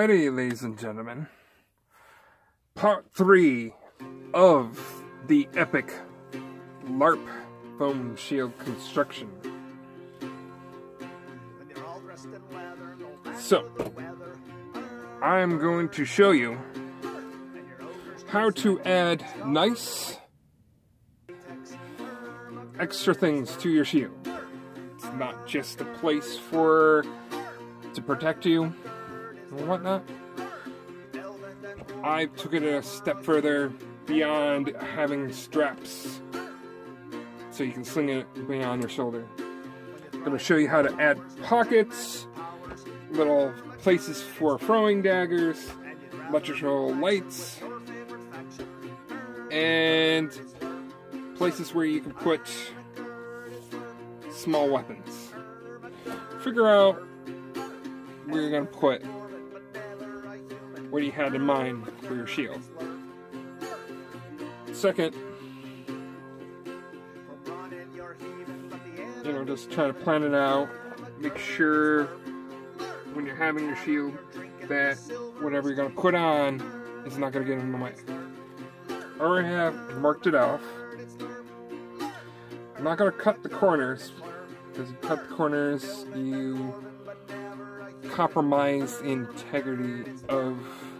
Alrighty, ladies and gentlemen. Part 3 of the Epic LARP foam shield construction. So, I'm going to show you how to add nice extra things to your shield. It's not just a place to protect you and whatnot. I took it a step further beyond having straps so you can sling it beyond your shoulder. I'm going to show you how to add pockets, little places for throwing daggers, electrical lights, and places where you can put small weapons. Figure out where you're going to put what you had in mind for your shield. Second, just try to plan it out. Make sure when you're having your shield that whatever you're going to put on is not going to get in the way. I already have marked it off. I'm not going to cut the corners, because you cut the corners, you compromise the integrity of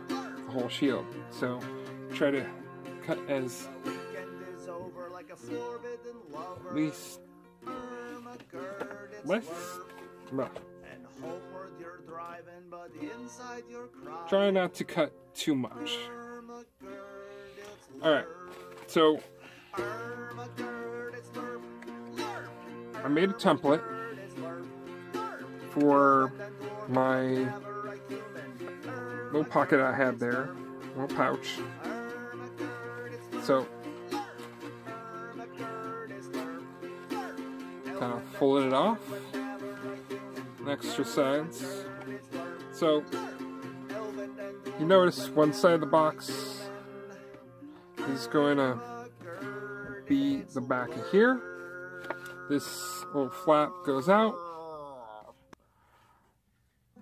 the whole shield. So try to cut as least less. Try not to cut too much. Alright, so I made a template for my little pocket I had there, little pouch. So kind of folded it off, extra sides. So you notice one side of the box is going to be the back of here. This little flap goes out,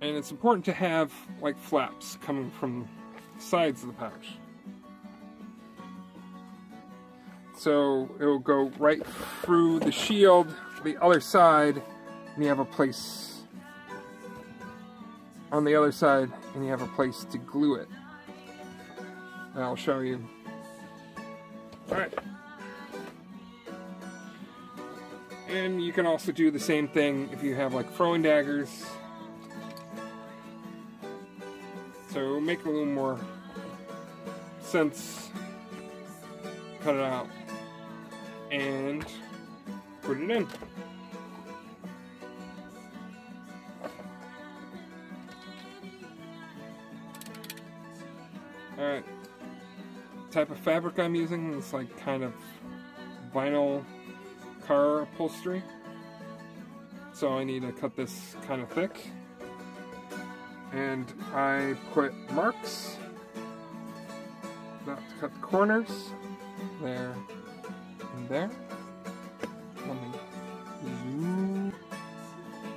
and it's important to have like flaps coming from the sides of the pouch. So it will go right through the shield, the other side, and you have a place on the other side, and you have a place to glue it. And I'll show you. Alright. And you can also do the same thing if you have like throwing daggers. So make a little more sense. Cut it out and put it in. Alright. Type of fabric I'm using is like kind of vinyl car upholstery, so I need to cut this kind of thick, and I put marks not to cut the corners there and there. Let me zoom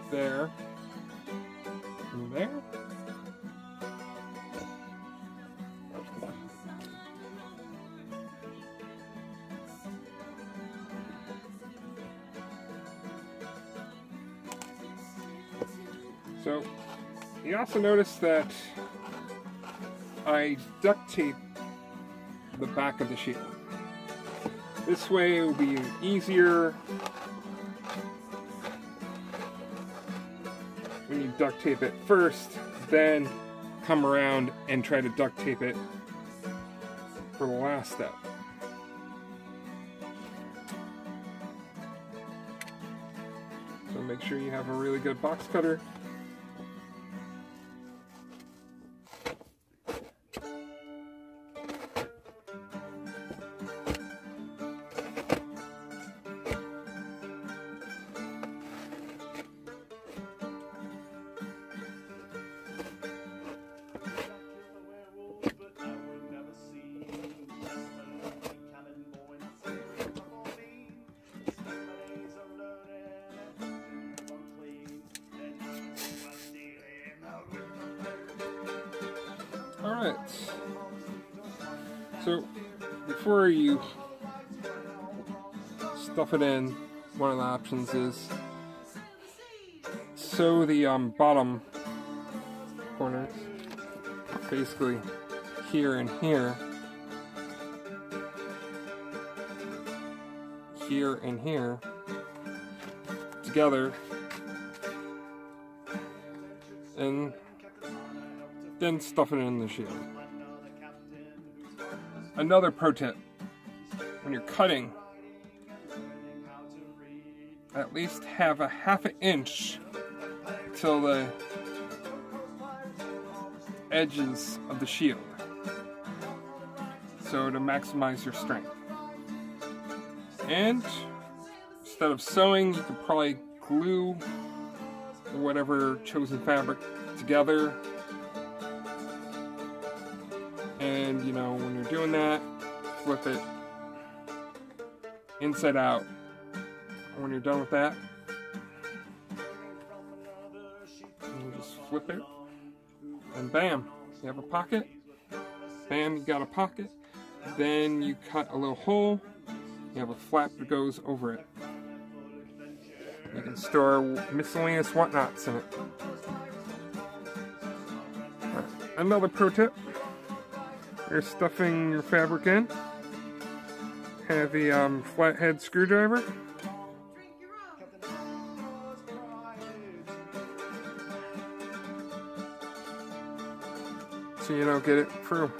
there and there. So, you also notice that I duct tape the back of the shield. This way it will be easier when you duct tape it first, then come around and try to duct tape it for the last step. So make sure you have a really good box cutter. Alright. So, before you stuff it in, one of the options is sew the bottom corners, basically here and here, here and here, together, and then stuff it in the shield. Another pro tip, when you're cutting, at least have a ½ inch till the edges of the shield, so to maximize your strength. And instead of sewing, you could probably glue whatever chosen fabric together. And, you know, when you're doing that, flip it inside out. When you're done with that, you just flip it, and bam, you have a pocket. Bam, you got a pocket. Then you cut a little hole. You have a flap that goes over it. You can store miscellaneous whatnots in it. Another pro tip. You're stuffing your fabric in. Have a flathead screwdriver. So you don't get it through.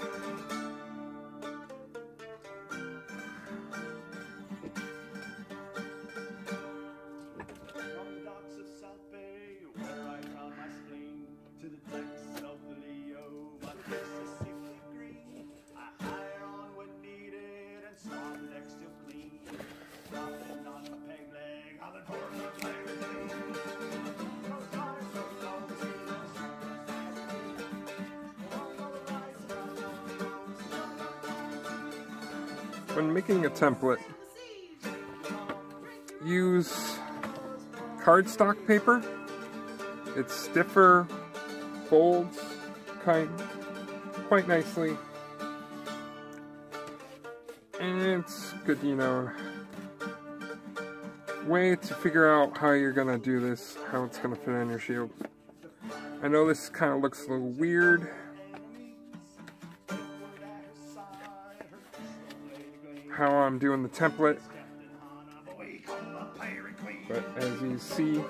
When making a template, use cardstock paper. It's stiffer, folds quite nicely, and it's good, you know, way to figure out how you're gonna do this, how it's gonna fit on your shield. I know this kind of looks a little weird. How I'm doing the template, but as you see,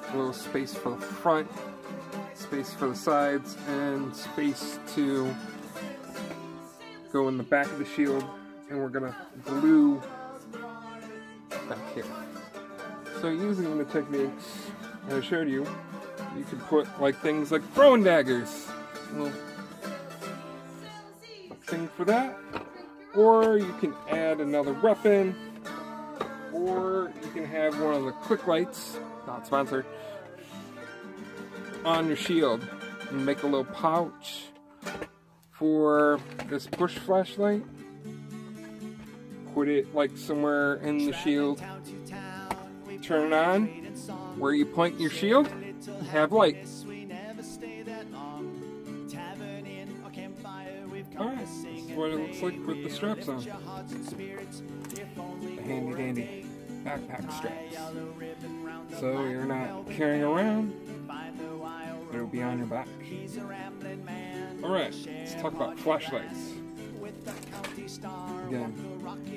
a little space for the front, space for the sides, and space to go in the back of the shield, and we're gonna glue back here. So using the techniques I showed you, you can put like things like throwing daggers, thing for that, or you can add another weapon, or you can have one of the quick lights, not sponsored, on your shield and make a little pouch for this push flashlight. Put it like somewhere in the shield, turn it on, where you point your shield, have light. Alright, this is what it looks like with the straps on. The handy dandy backpack straps. So you're not carrying around, it'll be on your back. Alright, let's talk about flashlights. Again,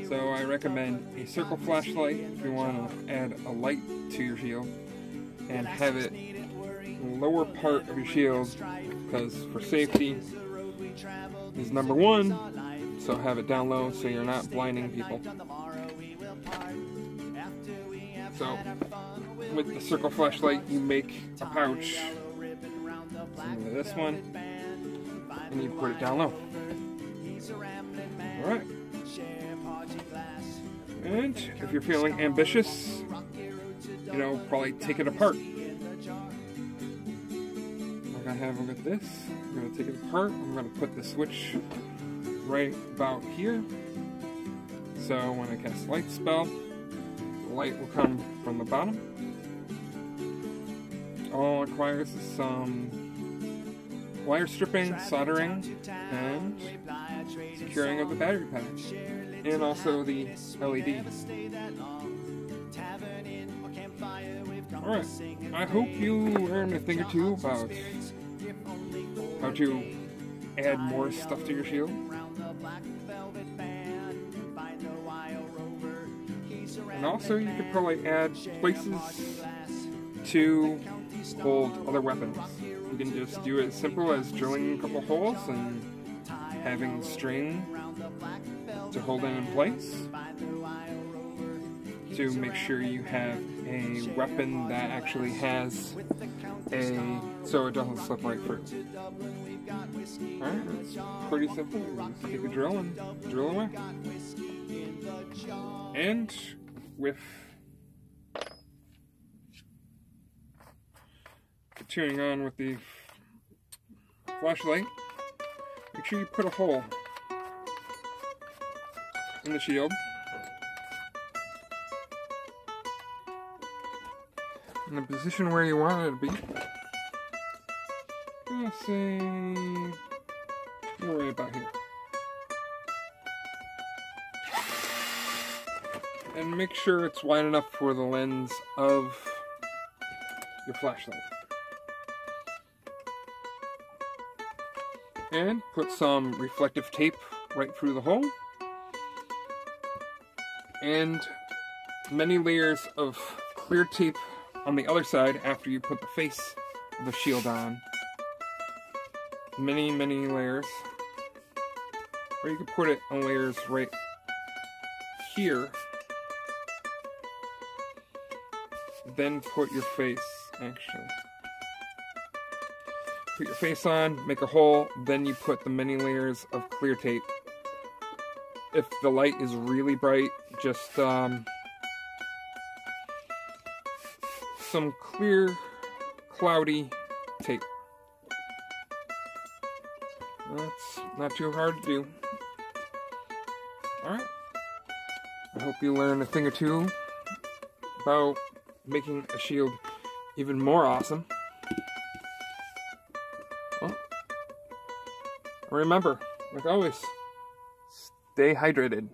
so I recommend a circle flashlight if you want to add a light to your shield, and have it in the lower part of your shield, because for safety is number one, so have it down low so you're not blinding people. So with the circle flashlight, you make a pouch, similar to this one, and you put it down low. Alright, and if you're feeling ambitious, you know, probably take it apart. Like I have with this, I'm going to take it apart. I'm going to put the switch right about here, so when I cast light spell, the light will come from the bottom. All it requires is some wire stripping, soldering, and securing of the battery pack, and also the LED. Alright, I hope you learned a thing or two about how to add more stuff to your shield. And also you could probably add places to hold other weapons. You can just do it as simple as drilling a couple holes and having string to hold it in place to make sure you have a weapon that actually has so it doesn't slip right through. Alright, it's pretty simple. You just take a drill and drill away. And with continuing on with the flashlight, make sure you put a hole in the shield in the position where you want it to be. I'm gonna say right about here. And make sure it's wide enough for the lens of your flashlight. And put some reflective tape right through the hole. And many layers of clear tape on the other side after you put the face of the shield on. Many, many layers. Or you can put it on layers right here. Then put your face, actually. Put your face on, make a hole, then you put the many layers of clear tape. If the light is really bright, just some clear, cloudy tape. That's not too hard to do. Alright. I hope you learned a thing or two about making a shield even more awesome. Well, remember, like always, stay hydrated.